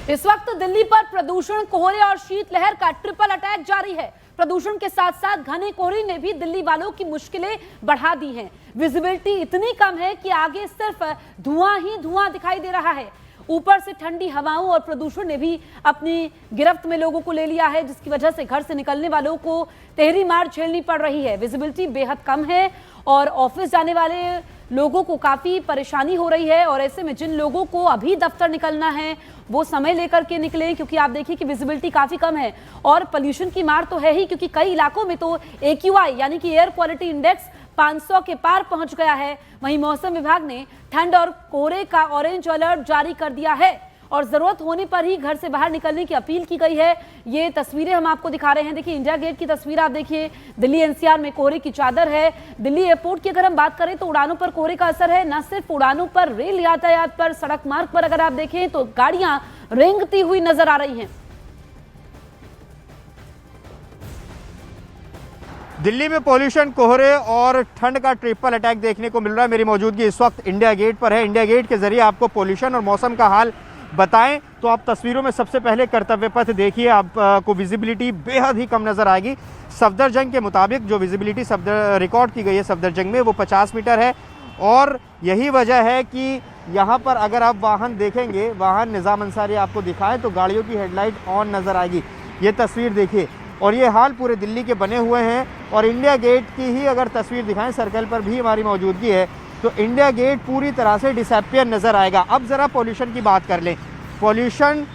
इस वक्त दिल्ली पर प्रदूषण, कोहरे और शीतलहर का ट्रिपल अटैक जारी है। प्रदूषण के साथ साथ घने कोहरे ने भी दिल्ली वालों की मुश्किलें बढ़ा दी हैं। विजिबिलिटी इतनी कम है कि आगे सिर्फ धुआं ही धुआं दिखाई दे रहा है। ऊपर से ठंडी हवाओं और प्रदूषण ने भी अपनी गिरफ्त में लोगों को ले लिया है, जिसकी वजह से घर से निकलने वालों को तहरी मार झेलनी पड़ रही है। विजिबिलिटी बेहद कम है और ऑफिस जाने वाले लोगों को काफी परेशानी हो रही है। और ऐसे में जिन लोगों को अभी दफ्तर निकलना है वो समय लेकर के निकलें, क्योंकि आप देखिए कि विजिबिलिटी काफी कम है और पोल्यूशन की मार तो है ही, क्योंकि कई इलाकों में तो AQI यानी कि एयर क्वालिटी इंडेक्स 500 के पार पहुंच गया है। वहीं मौसम विभाग ने ठंड और कोहरे का ऑरेंज अलर्ट जारी कर दिया है और जरूरत होने पर ही घर से बाहर निकलने की अपील की गई है। ये तस्वीरें हम आपको दिखा रहे हैं। देखिए इंडिया गेट की तस्वीर आप देखिए। दिल्ली NCR में कोहरे की चादर है। दिल्ली एयरपोर्ट की अगर हम बात करें तो उड़ानों पर कोहरे का असर है। न सिर्फ उड़ानों पर, रेल यातायात पर, सड़क मार्ग पर अगर आप देखें तो गाड़ियां रेंगती हुई नजर आ रही हैं। दिल्ली में पॉल्यूशन, कोहरे और ठंड का ट्रिपल अटैक देखने को मिल रहा है। मेरी मौजूदगी इस वक्त इंडिया गेट पर है। इंडिया गेट के जरिए आपको पॉल्यूशन और मौसम का हाल बताएं तो आप तस्वीरों में सबसे पहले कर्तव्य पथ देखिए। आपको विजिबिलिटी बेहद ही कम नजर आएगी। सफदरजंग के मुताबिक जो विजिबिलिटी रिकॉर्ड की गई है सफदरजंग में वो 50 मीटर है और यही वजह है कि यहाँ पर अगर आप वाहन देखेंगे, वाहन निज़ाम अंसारी आपको दिखाएं तो गाड़ियों की हेडलाइट ऑन नज़र आएगी। ये तस्वीर देखिए और ये हाल पूरे दिल्ली के बने हुए हैं। और इंडिया गेट की ही अगर तस्वीर दिखाएं, सर्कल पर भी हमारी मौजूदगी है, तो इंडिया गेट पूरी तरह से डिसअपियर नज़र आएगा। अब ज़रा पॉल्यूशन की बात कर लें। पॉल्यूशन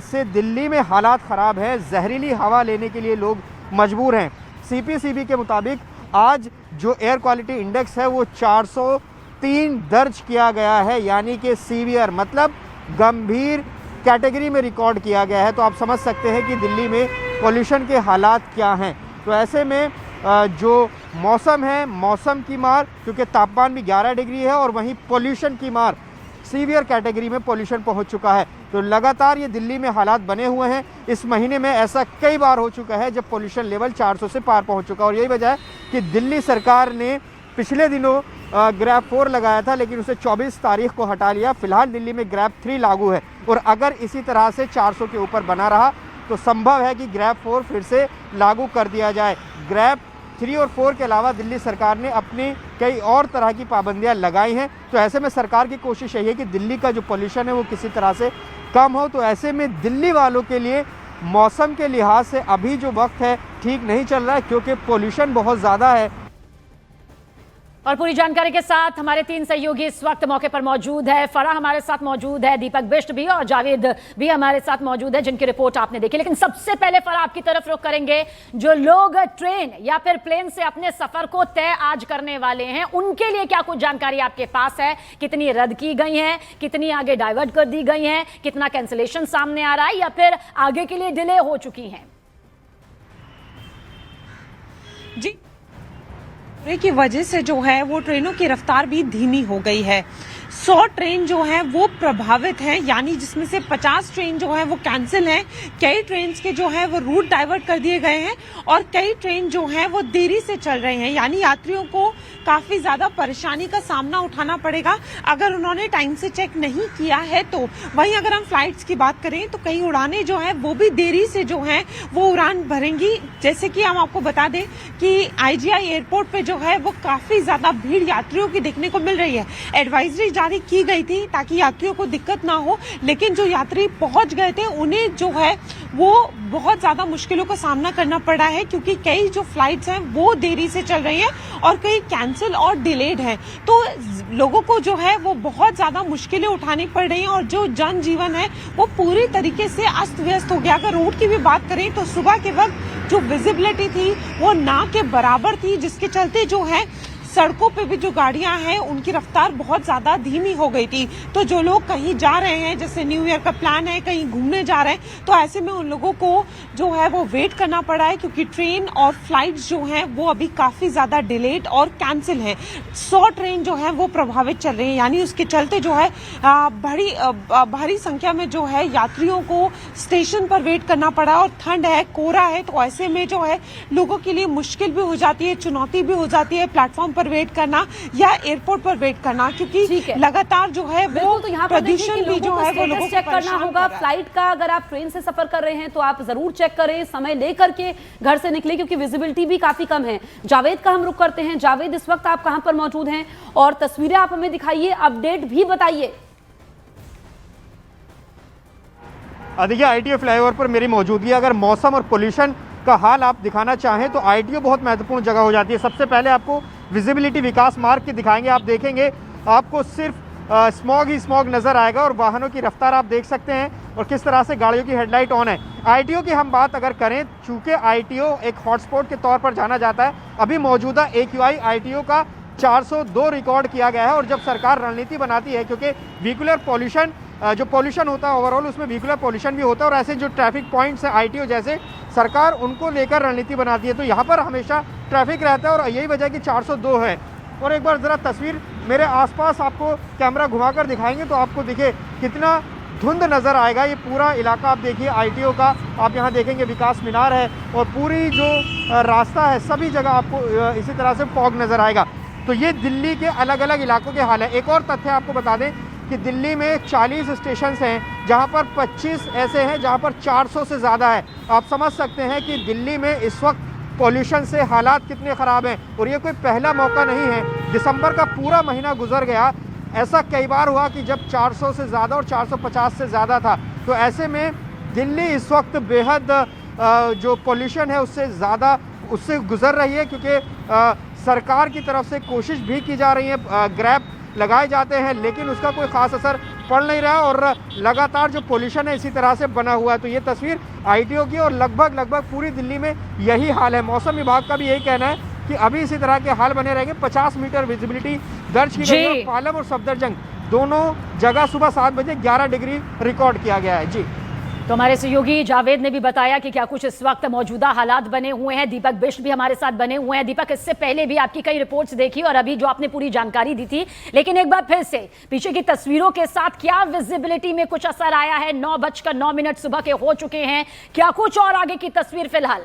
से दिल्ली में हालात ख़राब है। जहरीली हवा लेने के लिए लोग मजबूर हैं। CPCB के मुताबिक आज जो एयर क्वालिटी इंडेक्स है वो 403 दर्ज किया गया है, यानी कि सीवियर मतलब गंभीर कैटेगरी में रिकॉर्ड किया गया है। तो आप समझ सकते हैं कि दिल्ली में पॉल्यूशन के हालात क्या हैं। तो ऐसे में जो मौसम है, मौसम की मार, क्योंकि तापमान भी 11 डिग्री है और वहीं पॉल्यूशन की मार, सीवियर कैटेगरी में पॉल्यूशन पहुंच चुका है। तो लगातार ये दिल्ली में हालात बने हुए हैं। इस महीने में ऐसा कई बार हो चुका है जब पॉल्यूशन लेवल 400 से पार पहुंच चुका है। और यही वजह है कि दिल्ली सरकार ने पिछले दिनों ग्रैब 4 लगाया था, लेकिन उसे 24 तारीख को हटा लिया। फिलहाल दिल्ली में ग्रैब 3 लागू है और अगर इसी तरह से 400 के ऊपर बना रहा तो संभव है कि ग्रैब 4 फिर से लागू कर दिया जाए। ग्रैब 3 और 4 के अलावा दिल्ली सरकार ने अपनी कई और तरह की पाबंदियां लगाई हैं। तो ऐसे में सरकार की कोशिश यही है कि दिल्ली का जो पॉल्यूशन है वो किसी तरह से कम हो। तो ऐसे में दिल्ली वालों के लिए मौसम के लिहाज से अभी जो वक्त है ठीक नहीं चल रहा है, क्योंकि पॉल्यूशन बहुत ज़्यादा है। और पूरी जानकारी के साथ हमारे 3 सहयोगी इस वक्त मौके पर मौजूद है। फराह हमारे साथ मौजूद है, दीपक बिष्ट भी और जावेद भी हमारे साथ मौजूद है, जिनकी रिपोर्ट आपने देखी। लेकिन सबसे पहले फराह आपकी तरफ रुख करेंगे। जो लोग ट्रेन या फिर प्लेन से अपने सफर को तय आज करने वाले हैं, उनके लिए क्या कुछ जानकारी आपके पास है? कितनी रद्द की गई हैं, कितनी आगे डाइवर्ट कर दी गई हैं, कितना कैंसिलेशन सामने आ रहा है या फिर आगे के लिए डिले हो चुकी हैं? जी, की वजह से जो है वो ट्रेनों की रफ्तार भी धीमी हो गई है। 100 ट्रेन जो है वो प्रभावित है, यानी जिसमें से 50 ट्रेन जो है वो कैंसिल हैं। कई ट्रेन के जो है वो रूट डाइवर्ट कर दिए गए हैं और कई ट्रेन जो है वो देरी से चल रहे हैं, यानी यात्रियों को काफी ज्यादा परेशानी का सामना उठाना पड़ेगा अगर उन्होंने टाइम से चेक नहीं किया है तो। वहीं अगर हम फ्लाइट्स की बात करें तो कई उड़ानें जो है वो भी देरी से जो है वो उड़ान भरेंगी। जैसे कि हम आपको बता दें कि IGI एयरपोर्ट पे जो है वो काफी ज्यादा भीड़ यात्रियों की देखने को मिल रही है। एडवाइजरी जारी की गई थी ताकि यात्रियों को दिक्कत ना हो, लेकिन जो यात्री पहुंच गए थे उन्हें जो है वो बहुत ज्यादा मुश्किलों का सामना करना पड़ा है, क्योंकि कई जो फ्लाइट्स हैं वो देरी से चल रही हैं और कई कैंसिल और डिलेड हैं। तो लोगों को जो है वो बहुत ज्यादा मुश्किलें उठानी पड़ रही हैं और जो जनजीवन है वो पूरी तरीके से अस्त व्यस्त हो गया। अगर रोड की भी बात करें तो सुबह के वक्त जो विजिबिलिटी थी वो ना के बराबर थी, जिसके चलते जो है सड़कों पे भी जो गाड़ियां हैं उनकी रफ्तार बहुत ज्यादा धीमी हो गई थी। तो जो लोग कहीं जा रहे हैं, जैसे न्यू ईयर का प्लान है, कहीं घूमने जा रहे हैं, तो ऐसे में उन लोगों को जो है वो वेट करना पड़ा है, क्योंकि ट्रेन और फ्लाइट्स जो हैं वो अभी काफी ज्यादा डिलेड और कैंसिल हैं। 100 ट्रेन जो है वो प्रभावित चल रही है, यानी उसके चलते जो है भारी संख्या में जो है यात्रियों को स्टेशन पर वेट करना पड़ा। और ठंड है, कोहरा है, तो ऐसे में जो है लोगों के लिए मुश्किल भी हो जाती है, चुनौती भी हो जाती है प्लेटफॉर्म पर पर वेट करना या एयरपोर्ट पर वेट करना, क्योंकि लगातार जो है वो तो यहाँ पर प्रदूषण भी जो है वो लोगों को चेक करना होगा। फ्लाइट का अगर आप ट्रेन से सफर कर रहे हैं तो आप जरूर चेक करें, समय लेकर के घर से निकले, क्योंकि विजिबिलिटी भी काफी कम है। जावेद का हम रुख करते हैं। जावेद, इस वक्त आप कहां पर मौजूद हैं और तस्वीरें आप हमें दिखाइए, अपडेट भी बताइए। देखिए, आईटीओ फ्लाईओवर पर मेरी मौजूदगी, अगर मौसम और पोल्यूशन का हाल आप दिखाना चाहें तो आईटीओ बहुत महत्वपूर्ण जगह हो जाती है। सबसे पहले आपको विजिबिलिटी विकास मार्ग की दिखाएंगे, आप देखेंगे आपको सिर्फ स्मॉग ही स्मॉग नज़र आएगा और वाहनों की रफ्तार आप देख सकते हैं और किस तरह से गाड़ियों की हेडलाइट ऑन है। आईटीओ की हम बात अगर करें, चूँकि आईटीओ एक हॉटस्पॉट के तौर पर जाना जाता है, अभी मौजूदा AQI आईटीओ का 402 रिकॉर्ड किया गया है। और जब सरकार रणनीति बनाती है, क्योंकि व्हीकुलर पॉल्यूशन जो पॉल्यूशन होता है ओवरऑल, उसमें व्हीकुलर पॉल्यूशन भी होता है और ऐसे जो ट्रैफिक पॉइंट्स हैं आईटीओ जैसे, सरकार उनको लेकर रणनीति बनाती है। तो यहाँ पर हमेशा ट्रैफिक रहता है और यही वजह कि 402 है। और एक बार ज़रा तस्वीर मेरे आसपास आपको कैमरा घुमाकर दिखाएंगे तो आपको दिखे कितना धुंध नज़र आएगा। ये पूरा इलाका आप देखिए आईटीओ का, आप यहाँ देखेंगे विकास मीनार है और पूरी जो रास्ता है सभी जगह आपको इसी तरह से फॉग नज़र आएगा। तो ये दिल्ली के अलग अलग इलाकों के हाल है। एक और तथ्य आपको बता दें कि दिल्ली में 40 स्टेशन हैं जहां पर 25 ऐसे हैं जहां पर 400 से ज़्यादा है। आप समझ सकते हैं कि दिल्ली में इस वक्त पॉल्यूशन से हालात कितने ख़राब हैं। और ये कोई पहला मौका नहीं है, दिसंबर का पूरा महीना गुजर गया, ऐसा कई बार हुआ कि जब 400 से ज़्यादा और 450 से ज़्यादा था। तो ऐसे में दिल्ली इस वक्त बेहद जो पॉल्यूशन है उससे गुजर रही है, क्योंकि सरकार की तरफ से कोशिश भी की जा रही है, ग्रैब लगाए जाते हैं, लेकिन उसका कोई ख़ास असर पड़ नहीं रहा और लगातार जो पोल्यूशन है इसी तरह से बना हुआ है। तो ये तस्वीर आईटीओ की और लगभग पूरी दिल्ली में यही हाल है। मौसम विभाग का भी यही कहना है कि अभी इसी तरह के हाल बने रहेंगे। 50 मीटर विजिबिलिटी दर्ज की गई है। पालम और सफदरजंग दोनों जगह सुबह 7 बजे 11 डिग्री रिकॉर्ड किया गया है। जी, तो हमारे सहयोगी जावेद ने भी बताया कि क्या कुछ इस वक्त मौजूदा हालात बने हुए हैं। दीपक बिष्ट भी हमारे साथ बने हुए हैं। दीपक, इससे पहले भी आपकी कई रिपोर्ट्स देखी और अभी जो आपने पूरी जानकारी दी थी, लेकिन एक बार फिर से पीछे की तस्वीरों के साथ क्या विजिबिलिटी में कुछ असर आया है? 9:09 सुबह के हो चुके हैं, क्या कुछ और आगे की तस्वीर फिलहाल?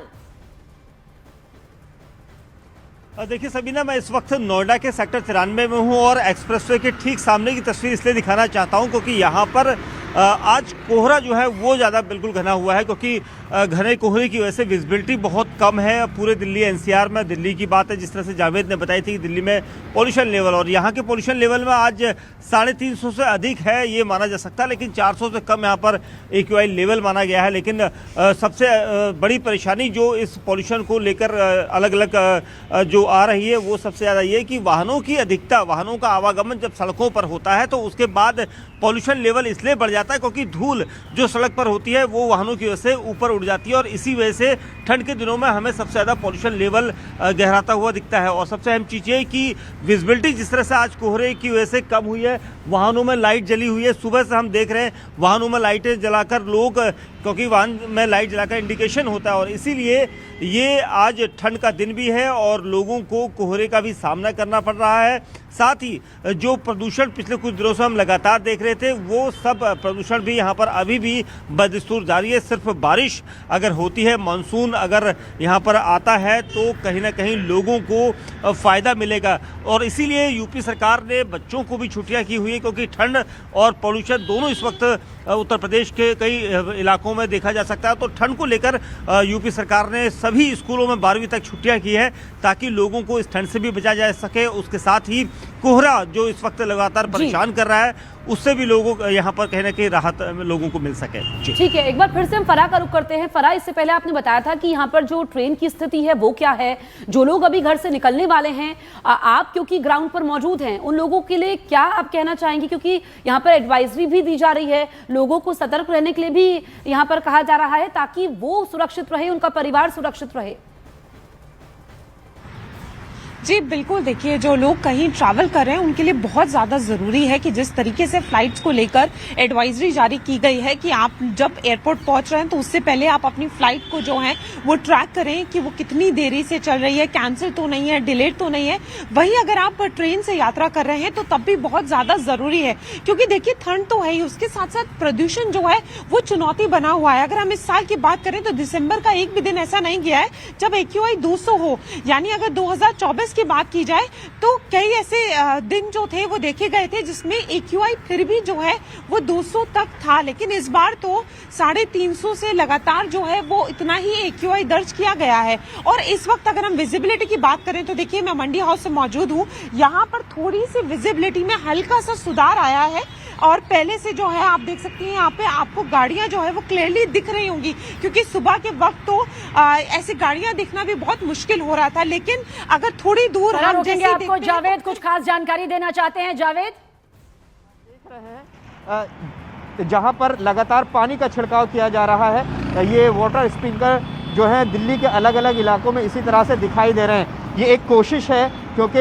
देखिए सबीना, मैं इस वक्त नोएडा के सेक्टर 93 में हूं और एक्सप्रेसवे के ठीक सामने की तस्वीर इसलिए दिखाना चाहता हूं क्योंकि यहां पर आज कोहरा जो है वो ज़्यादा बिल्कुल घना हुआ है, क्योंकि घने कोहरे की वजह से विजिबिलिटी बहुत कम है पूरे दिल्ली एनसीआर में। दिल्ली की बात है, जिस तरह से जावेद ने बताई थी कि दिल्ली में पॉल्यूशन लेवल, और यहाँ के पॉल्यूशन लेवल में आज 350 से अधिक है ये माना जा सकता है, लेकिन 400 से कम यहाँ पर AQI लेवल माना गया है। लेकिन सबसे बड़ी परेशानी जो इस पॉल्यूशन को लेकर अलग अलग जो आ रही है वो सबसे ज़्यादा ये कि वाहनों की अधिकता, वाहनों का आवागमन जब सड़कों पर होता है तो उसके बाद पॉल्यूशन लेवल इसलिए बढ़ जाता है क्योंकि धूल जो सड़क पर होती है वो वाहनों की वजह से ऊपर उड़ जाती है और इसी वजह से ठंड के दिनों में हमें सबसे ज़्यादा पॉल्यूशन लेवल गहराता हुआ दिखता है। और सबसे अहम चीज़ ये कि विजिबिलिटी जिस तरह से आज कोहरे की वजह से कम हुई है, वाहनों में लाइट जली हुई है। सुबह से हम देख रहे हैं वाहनों में लाइटें जलाकर लोग, क्योंकि वाहन में लाइट जलाकर इंडिकेशन होता है और इसीलिए ये आज ठंड का दिन भी है और लोगों को कोहरे का भी सामना करना पड़ रहा है। साथ ही जो प्रदूषण पिछले कुछ दिनों से हम लगातार देख रहे थे वो सब प्रदूषण भी यहाँ पर अभी भी बदस्तूर जारी है। सिर्फ बारिश अगर होती है, मानसून अगर यहाँ पर आता है तो कहीं ना कहीं लोगों को फ़ायदा मिलेगा और इसीलिए यूपी सरकार ने बच्चों को भी छुट्टियाँ की हुई है, क्योंकि ठंड और पॉल्यूशन दोनों इस वक्त उत्तर प्रदेश के कई इलाकों में देखा जा सकता है। तो ठंड को लेकर यूपी सरकार ने सभी स्कूलों में 12वीं तक छुट्टियां की है ताकि लोगों को इस ठंड से भी बचाया जा सके। उसके साथ ही कोहरा जो इस वक्त लगातार परेशान कर रहा है उससे भी लोगों यहाँ पर कहीं ना कहीं राहत लोगों को मिल सके। ठीक है, एक बार फिर से हम फराह का रुख करते हैं। फराह, इससे पहले आपने बताया था कि यहाँ पर जो ट्रेन की स्थिति है वो क्या है, जो लोग अभी घर से निकलने वाले हैं, आप क्योंकि ग्राउंड पर मौजूद हैं, उन लोगों के लिए क्या आप कहना चाहेंगे? क्योंकि यहाँ पर एडवाइजरी भी दी जा रही है, लोगों को सतर्क रहने के लिए भी यहाँ पर कहा जा रहा है ताकि वो सुरक्षित रहे, उनका परिवार सुरक्षित रहे। जी बिल्कुल, देखिए जो लोग कहीं ट्रैवल कर रहे हैं उनके लिए बहुत ज़्यादा ज़रूरी है कि जिस तरीके से फ्लाइट्स को लेकर एडवाइजरी जारी की गई है कि आप जब एयरपोर्ट पहुंच रहे हैं तो उससे पहले आप अपनी फ्लाइट को जो है वो ट्रैक करें कि वो कितनी देरी से चल रही है, कैंसिल तो नहीं है, डिलेड तो नहीं है। वहीं अगर आप ट्रेन से यात्रा कर रहे हैं तो तब भी बहुत ज़्यादा ज़रूरी है, क्योंकि देखिए ठंड तो है ही, उसके साथ साथ प्रदूषण जो है वो चुनौती बना हुआ है। अगर हम इस साल की बात करें तो दिसंबर का एक भी दिन ऐसा नहीं गया है जब AQI 200 हो, यानी अगर 2024 दिवस की बात की जाए तो कई ऐसे दिन जो थे वो देखे गए थे जिसमें AQI फिर भी जो है वो 200 तक था, लेकिन इस बार तो 350 से लगातार जो है वो इतना ही AQI दर्ज किया गया है। और इस वक्त अगर हम विजिबिलिटी की बात करें तो देखिए मैं मंडी हाउस से मौजूद हूँ, यहाँ पर थोड़ी सी विजिबिलिटी में हल्का सा सुधार आया है और पहले से जो है आप देख सकती हैं यहाँ पे आपको गाड़ियां जो है वो क्लियरली दिख रही होंगी, क्योंकि सुबह के वक्त तो ऐसी गाड़ियां दिखना भी बहुत मुश्किल हो रहा था। लेकिन अगर थोड़ी दूर हम जैसे आपको जावेद कुछ खास जानकारी देना चाहते हैं। जावेद, देख रहे हैं जहां पर लगातार पानी का छिड़काव किया जा रहा है, ये वाटर स्प्रिंकलर जो है दिल्ली के अलग अलग इलाकों में इसी तरह से दिखाई दे रहे हैं। ये एक कोशिश है क्योंकि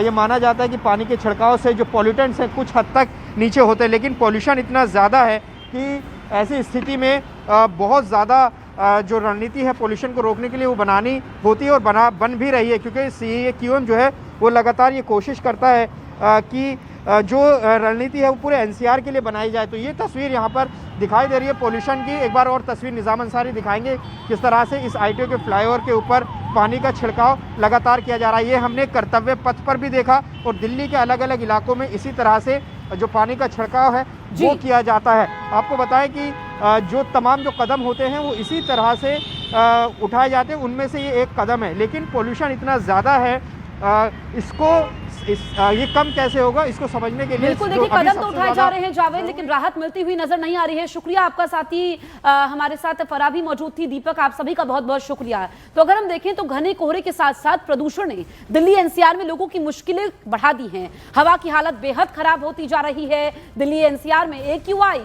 ये माना जाता है कि पानी के छिड़काव से जो पॉल्यूटेंट्स हैं कुछ हद तक नीचे होते हैं, लेकिन पॉल्यूशन इतना ज़्यादा है कि ऐसी स्थिति में बहुत ज़्यादा जो रणनीति है पॉल्यूशन को रोकने के लिए वो बनानी होती है और बन भी रही है, क्योंकि CAQM जो है वो लगातार ये कोशिश करता है कि जो रणनीति है वो पूरे NCR के लिए बनाई जाए। तो ये तस्वीर यहाँ पर दिखाई दे रही है पॉल्यूशन की। एक बार और तस्वीर निज़ाम अंसारी दिखाएंगे किस तरह से इस ITO के फ्लाईओवर के ऊपर पानी का छिड़काव लगातार किया जा रहा है। ये हमने कर्तव्य पथ पर भी देखा और दिल्ली के अलग अलग इलाकों में इसी तरह से जो पानी का छिड़काव है वो किया जाता है। आपको बताएं कि जो तमाम जो कदम होते हैं वो इसी तरह से उठाए जाते हैं, उनमें से ये एक कदम है। लेकिन पॉल्यूशन इतना ज़्यादा है, ये कम कैसे होगा इसको समझने के लिए बिल्कुल देखिए कदम तो उठाए जा रहे हैं जावेद, लेकिन राहत मिलती हुई नजर नहीं आ रही है। शुक्रिया आपका साथी हमारे साथ फराह भी मौजूद थी। दीपक, आप सभी का बहुत बहुत शुक्रिया। तो अगर हम देखें तो घने कोहरे के साथ साथ प्रदूषण ने दिल्ली NCR में लोगों की मुश्किलें बढ़ा दी हैं। हवा की हालत बेहद खराब होती जा रही है। दिल्ली NCR में AQI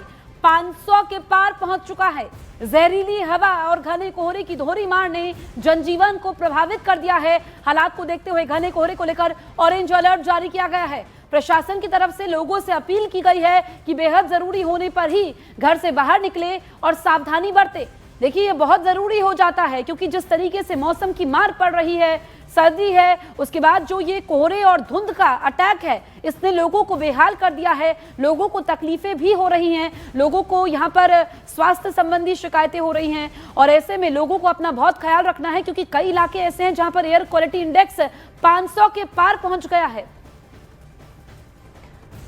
500 के पार पहुंच चुका है। जहरीली हवा और घने कोहरे की दोहरी मार ने जनजीवन को प्रभावित कर दिया है। हालात को देखते हुए घने कोहरे को लेकर ऑरेंज अलर्ट जारी किया गया है। प्रशासन की तरफ से लोगों से अपील की गई है कि बेहद जरूरी होने पर ही घर से बाहर निकले और सावधानी बरते। देखिए ये बहुत जरूरी हो जाता है क्योंकि जिस तरीके से मौसम की मार पड़ रही है, सर्दी है, उसके बाद जो ये कोहरे और धुंध का अटैक है इसने लोगों को बेहाल कर दिया है। लोगों को तकलीफें भी हो रही हैं, लोगों को यहाँ पर स्वास्थ्य संबंधी शिकायतें हो रही हैं और ऐसे में लोगों को अपना बहुत ख्याल रखना है क्योंकि कई इलाके ऐसे हैं जहाँ पर एयर क्वालिटी इंडेक्स 500 के पार पहुंच गया है।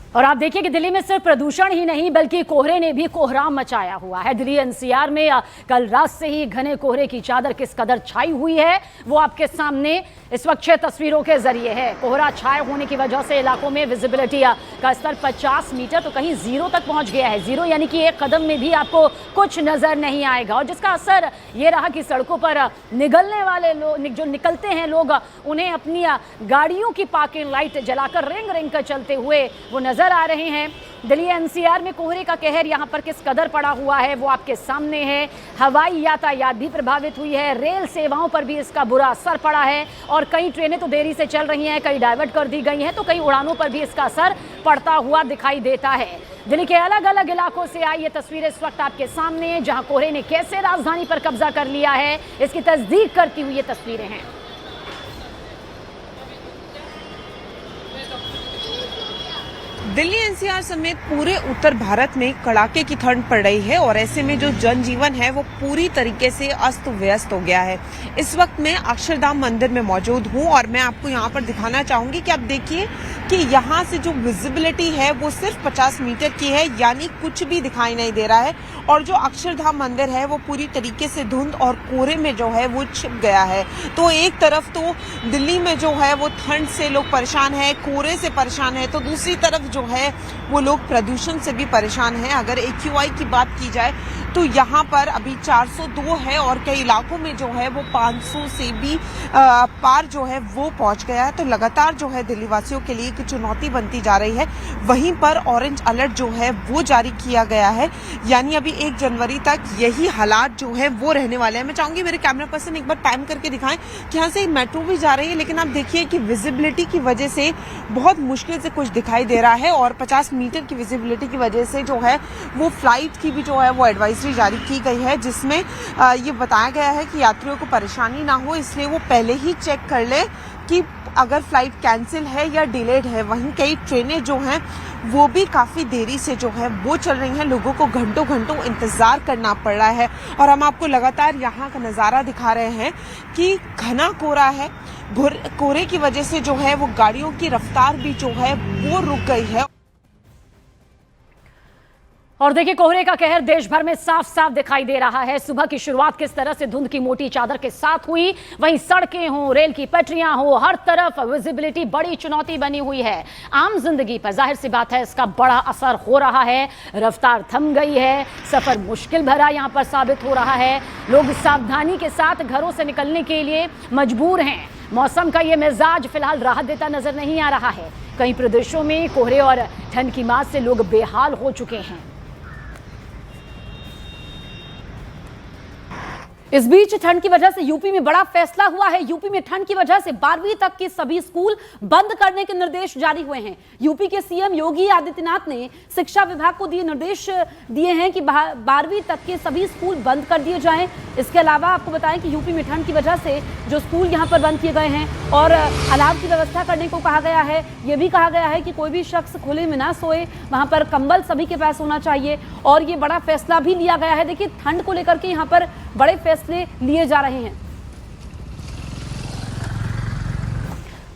और आप देखिए कि दिल्ली में सिर्फ प्रदूषण ही नहीं बल्कि कोहरे ने भी कोहराम मचाया हुआ है। दिल्ली NCR में कल रात से ही घने कोहरे की चादर किस कदर छाई हुई है वो आपके सामने इस वक्त 6 तस्वीरों के जरिए है। कोहरा छाए होने की वजह से इलाकों में विजिबिलिटी का स्तर 50 मीटर तो कहीं 0 तक पहुंच गया है। 0 यानी कि एक कदम में भी आपको कुछ नजर नहीं आएगा और जिसका असर ये रहा कि सड़कों पर निकलने वाले लोग जो निकलते हैं लोग उन्हें अपनी गाड़ियों की पार्किंग लाइट जलाकर रेंग रेंग कर चलते हुए वो नजर आ रहे हैं। दिल्ली NCR में कोहरे का कहर यहां पर किस कदर पड़ा हुआ है वो आपके सामने है। हवाई यातायात भी प्रभावित हुई है, रेल सेवाओं पर भी इसका बुरा असर पड़ा है और कई ट्रेनें तो देरी से चल रही हैं, कई डाइवर्ट कर दी गई हैं तो कई उड़ानों पर भी इसका असर पड़ता हुआ दिखाई देता है। दिल्ली के अलग अलग इलाकों से आई ये तस्वीरें इस वक्त आपके सामने हैं जहां कोहरे ने कैसे राजधानी पर कब्जा कर लिया है इसकी तस्दीक करती हुई ये तस्वीरें हैं। दिल्ली NCR समेत पूरे उत्तर भारत में कड़ाके की ठंड पड़ रही है और ऐसे में जो जनजीवन है वो पूरी तरीके से अस्त व्यस्त हो गया है। इस वक्त मैं अक्षरधाम मंदिर में मौजूद हूँ और मैं आपको यहाँ पर दिखाना चाहूंगी कि आप देखिए कि यहाँ से जो विजिबिलिटी है वो सिर्फ 50 मीटर की है, यानी कुछ भी दिखाई नहीं दे रहा है और जो अक्षरधाम मंदिर है वो पूरी तरीके से धुंध और कोहरे में जो है वो छिप गया है। तो एक तरफ तो दिल्ली में जो है वो ठंड से लोग परेशान है, कोहरे से परेशान है, तो दूसरी तरफ जो है वो लोग प्रदूषण से भी परेशान है। अगर AQI की बात की जाए तो यहाँ पर अभी 402 है और कई इलाकों में जो है वो 500 से भी पार जो है वो पहुंच गया है। तो लगातार जो है दिल्ली वासियों के लिए एक चुनौती बनती जा रही है। वहीं पर ऑरेंज अलर्ट जो है वो जारी किया गया है, यानी अभी 1 जनवरी तक यही हालात जो है वो रहने वाले हैं। मैं चाहूंगी मेरे कैमरा पर्सन एक बार टाइम करके दिखाएं कि यहाँ से मेट्रो भी जा रही है, लेकिन आप देखिए कि विजिबिलिटी की वजह से बहुत मुश्किल से कुछ दिखाई दे रहा है और 50 मीटर की विजिबिलिटी की वजह से जो है वो फ्लाइट की भी जो है वो एडवाइजरी एडवाइजरी जारी की गई है, जिसमें ये बताया गया है कि यात्रियों को परेशानी ना हो, इसलिए वो पहले ही चेक कर ले कि अगर फ्लाइट कैंसिल है या डिलेड है। वहीं कई ट्रेनें जो हैं वो भी काफ़ी देरी से जो है वो चल रही हैं, लोगों को घंटों घंटों इंतज़ार करना पड़ रहा है। और हम आपको लगातार यहाँ का नज़ारा दिखा रहे हैं कि घना कोहरा है। कोहरे की वजह से जो है वो गाड़ियों की रफ्तार भी जो है वो रुक गई है। और देखिए, कोहरे का कहर देश भर में साफ साफ दिखाई दे रहा है। सुबह की शुरुआत किस तरह से धुंध की मोटी चादर के साथ हुई, वहीं सड़कें हों, रेल की पटरियां हो, हर तरफ विजिबिलिटी बड़ी चुनौती बनी हुई है। आम जिंदगी पर जाहिर सी बात है इसका बड़ा असर हो रहा है। रफ्तार थम गई है, सफर मुश्किल भरा यहां पर साबित हो रहा है। लोग सावधानी के साथ घरों से निकलने के लिए मजबूर हैं। मौसम का ये मिजाज फिलहाल राहत देता नजर नहीं आ रहा है। कई प्रदेशों में कोहरे और ठंड की मार से लोग बेहाल हो चुके हैं। इस बीच ठंड की वजह से यूपी में बड़ा फैसला हुआ है। यूपी में ठंड की वजह से 12वीं तक के सभी स्कूल बंद करने के निर्देश जारी हुए हैं। यूपी के सीएम योगी आदित्यनाथ ने शिक्षा विभाग को दिए निर्देश दिए हैं कि 12वीं तक के सभी स्कूल बंद कर दिए जाएं। इसके अलावा आपको बताएं कि यूपी में ठंड की वजह से जो स्कूल यहां पर बंद किए गए हैं और अलाव की व्यवस्था करने को कहा गया है। यह भी कहा गया है कि कोई भी शख्स खुले में ना सोए, वहां पर कंबल सभी के पास होना चाहिए। और ये बड़ा फैसला भी लिया गया है। देखिए, ठंड को लेकर के यहाँ पर बड़े फैसले लिए जा रहे हैं।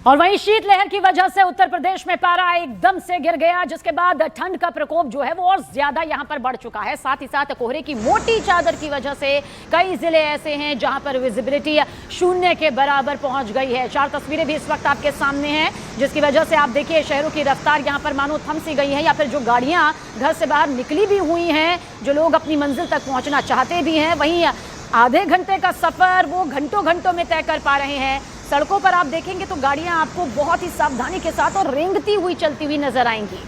और वहीं शीतलहर की वजह से उत्तर प्रदेश में पारा एकदम से गिर गया, जिसके बाद ठंड का प्रकोप जो है वो और ज्यादा यहां पर बढ़ चुका है। साथ ही साथ कोहरे की मोटी चादर की वजह से कई जिले ऐसे हैं जहां पर विजिबिलिटी शून्य के बराबर पहुंच गई है। 4 तस्वीरें भी इस वक्त आपके सामने हैं, जिसकी वजह से आप देखिए शहरों की रफ्तार यहां पर मानो थम सी गई है, या फिर जो गाड़ियां घर से बाहर निकली भी हुई हैं, जो लोग अपनी मंजिल तक पहुंचना चाहते भी हैं, वहीं आधे घंटे का सफर वो घंटों घंटों में तय कर पा रहे हैं। सड़कों पर आप देखेंगे तो गाड़ियां आपको बहुत ही सावधानी के साथ और रेंगती हुई चलती हुई नजर आएंगी।